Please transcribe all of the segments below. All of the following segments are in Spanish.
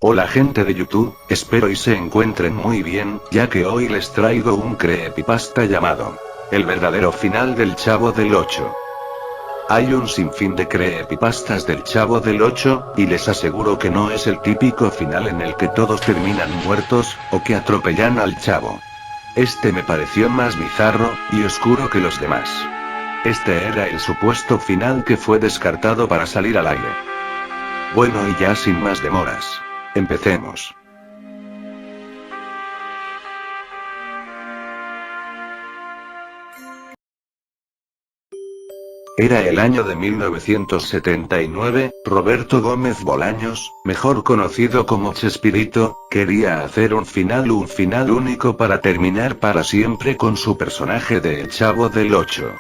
Hola gente de YouTube, espero y se encuentren muy bien, ya que hoy les traigo un creepypasta llamado El verdadero final del Chavo del Ocho. Hay un sinfín de creepypastas del Chavo del Ocho, y les aseguro que no es el típico final en el que todos terminan muertos, o que atropellan al Chavo. Este me pareció más bizarro, y oscuro que los demás. Este era el supuesto final que fue descartado para salir al aire. Bueno, y ya sin más demoras. Empecemos. Era el año de 1979, Roberto Gómez Bolaños, mejor conocido como Chespirito, quería hacer un final único para terminar para siempre con su personaje de El Chavo del Ocho.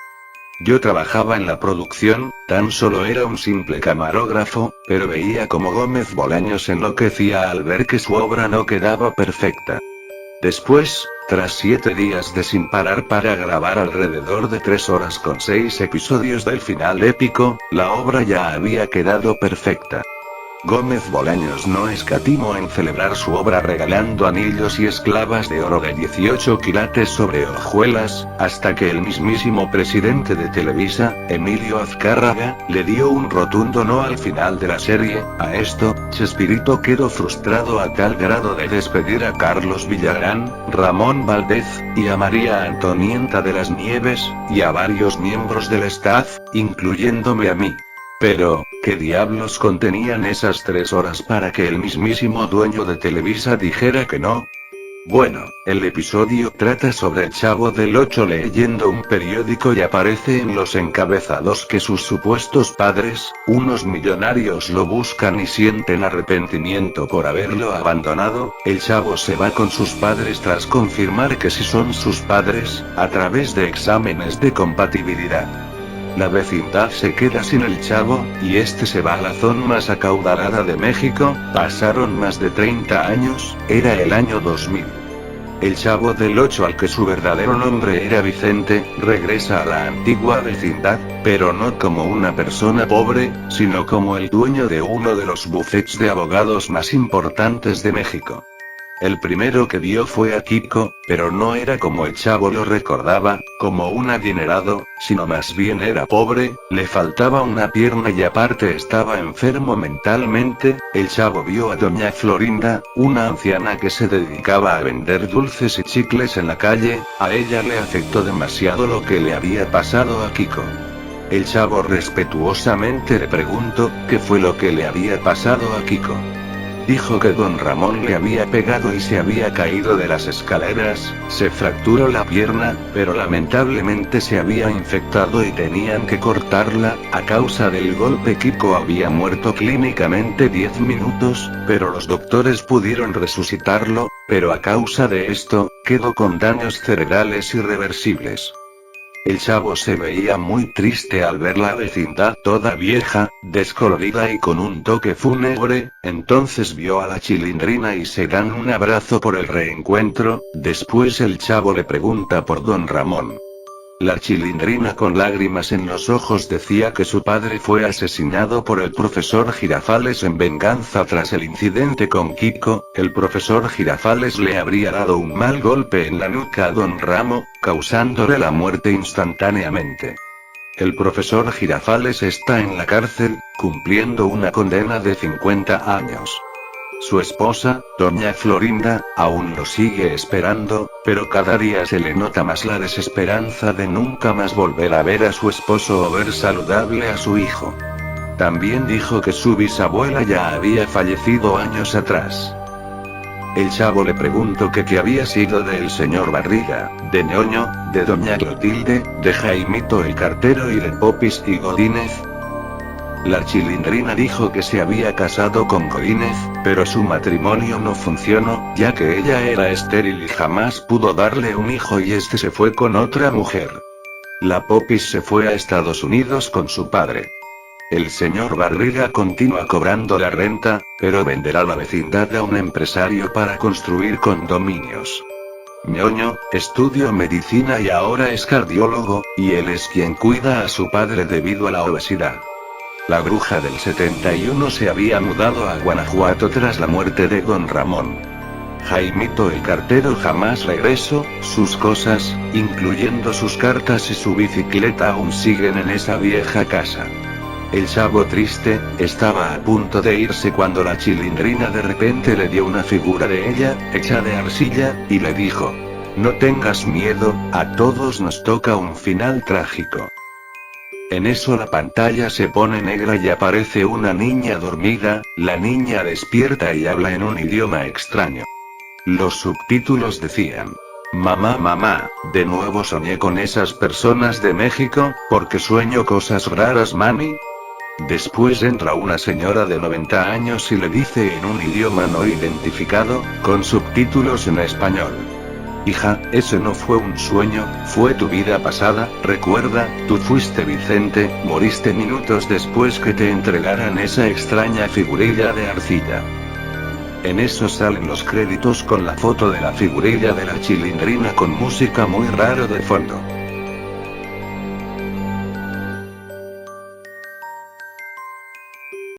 Yo trabajaba en la producción, tan solo era un simple camarógrafo, pero veía como Gómez Bolaños enloquecía al ver que su obra no quedaba perfecta. Después, tras 7 días de sin parar para grabar alrededor de 3 horas con 6 episodios del final épico, la obra ya había quedado perfecta. Gómez Bolaños no escatimó en celebrar su obra regalando anillos y esclavas de oro de 18 quilates sobre hojuelas, hasta que el mismísimo presidente de Televisa, Emilio Azcárraga, le dio un rotundo no al final de la serie. A esto, Chespirito quedó frustrado a tal grado de despedir a Carlos Villagrán, Ramón Valdez, y a María Antonieta de las Nieves, y a varios miembros del staff, incluyéndome a mí. Pero, ¿qué diablos contenían esas 3 horas para que el mismísimo dueño de Televisa dijera que no? Bueno, el episodio trata sobre el Chavo del Ocho leyendo un periódico y aparece en los encabezados que sus supuestos padres, unos millonarios, lo buscan y sienten arrepentimiento por haberlo abandonado. El Chavo se va con sus padres tras confirmar que sí son sus padres, a través de exámenes de compatibilidad. La vecindad se queda sin el Chavo, y este se va a la zona más acaudalada de México. Pasaron más de 30 años, era el año 2000. El Chavo del Ocho, al que su verdadero nombre era Vicente, regresa a la antigua vecindad, pero no como una persona pobre, sino como el dueño de uno de los bufetes de abogados más importantes de México. El primero que vio fue a Kiko, pero no era como el Chavo lo recordaba, como un adinerado, sino más bien era pobre, le faltaba una pierna y aparte estaba enfermo mentalmente. El Chavo vio a doña Florinda, una anciana que se dedicaba a vender dulces y chicles en la calle. A ella le afectó demasiado lo que le había pasado a Kiko. El Chavo respetuosamente le preguntó qué fue lo que le había pasado a Kiko. Dijo que don Ramón le había pegado y se había caído de las escaleras, se fracturó la pierna, pero lamentablemente se había infectado y tenían que cortarla. A causa del golpe Kiko había muerto clínicamente 10 minutos, pero los doctores pudieron resucitarlo, pero a causa de esto, quedó con daños cerebrales irreversibles. El Chavo se veía muy triste al ver la vecindad toda vieja, descolorida y con un toque fúnebre. Entonces vio a la Chilindrina y se dan un abrazo por el reencuentro. Después el Chavo le pregunta por don Ramón. La Chilindrina, con lágrimas en los ojos, decía que su padre fue asesinado por el profesor Girafales en venganza tras el incidente con Kiko. El profesor Girafales le habría dado un mal golpe en la nuca a don Ramo, causándole la muerte instantáneamente. El profesor Girafales está en la cárcel, cumpliendo una condena de 50 años. Su esposa, doña Florinda, aún lo sigue esperando, pero cada día se le nota más la desesperanza de nunca más volver a ver a su esposo o ver saludable a su hijo. También dijo que su bisabuela ya había fallecido años atrás. El Chavo le preguntó que qué había sido del señor Barriga, de Ñoño, de doña Clotilde, de Jaimito el cartero y de Popis y Godínez. La Chilindrina dijo que se había casado con Godínez, pero su matrimonio no funcionó, ya que ella era estéril y jamás pudo darle un hijo y este se fue con otra mujer. La Popis se fue a Estados Unidos con su padre. El señor Barriga continúa cobrando la renta, pero venderá la vecindad a un empresario para construir condominios. Ñoño, estudió medicina y ahora es cardiólogo, y él es quien cuida a su padre debido a la obesidad. La bruja del 71 se había mudado a Guanajuato tras la muerte de don Ramón. Jaimito el cartero jamás regresó, sus cosas, incluyendo sus cartas y su bicicleta, aún siguen en esa vieja casa. El chavo triste, estaba a punto de irse cuando la Chilindrina de repente le dio una figura de ella, hecha de arcilla, y le dijo: no tengas miedo, a todos nos toca un final trágico. En eso la pantalla se pone negra y aparece una niña dormida, la niña despierta y habla en un idioma extraño. Los subtítulos decían: mamá, mamá, de nuevo soñé con esas personas de México, porque sueño cosas raras, mami. Después entra una señora de 90 años y le dice en un idioma no identificado, con subtítulos en español: hija, ese no fue un sueño, fue tu vida pasada, recuerda, tú fuiste Vicente, moriste minutos después que te entregaran esa extraña figurilla de arcilla. En eso salen los créditos con la foto de la figurilla de la Chilindrina con música muy raro de fondo.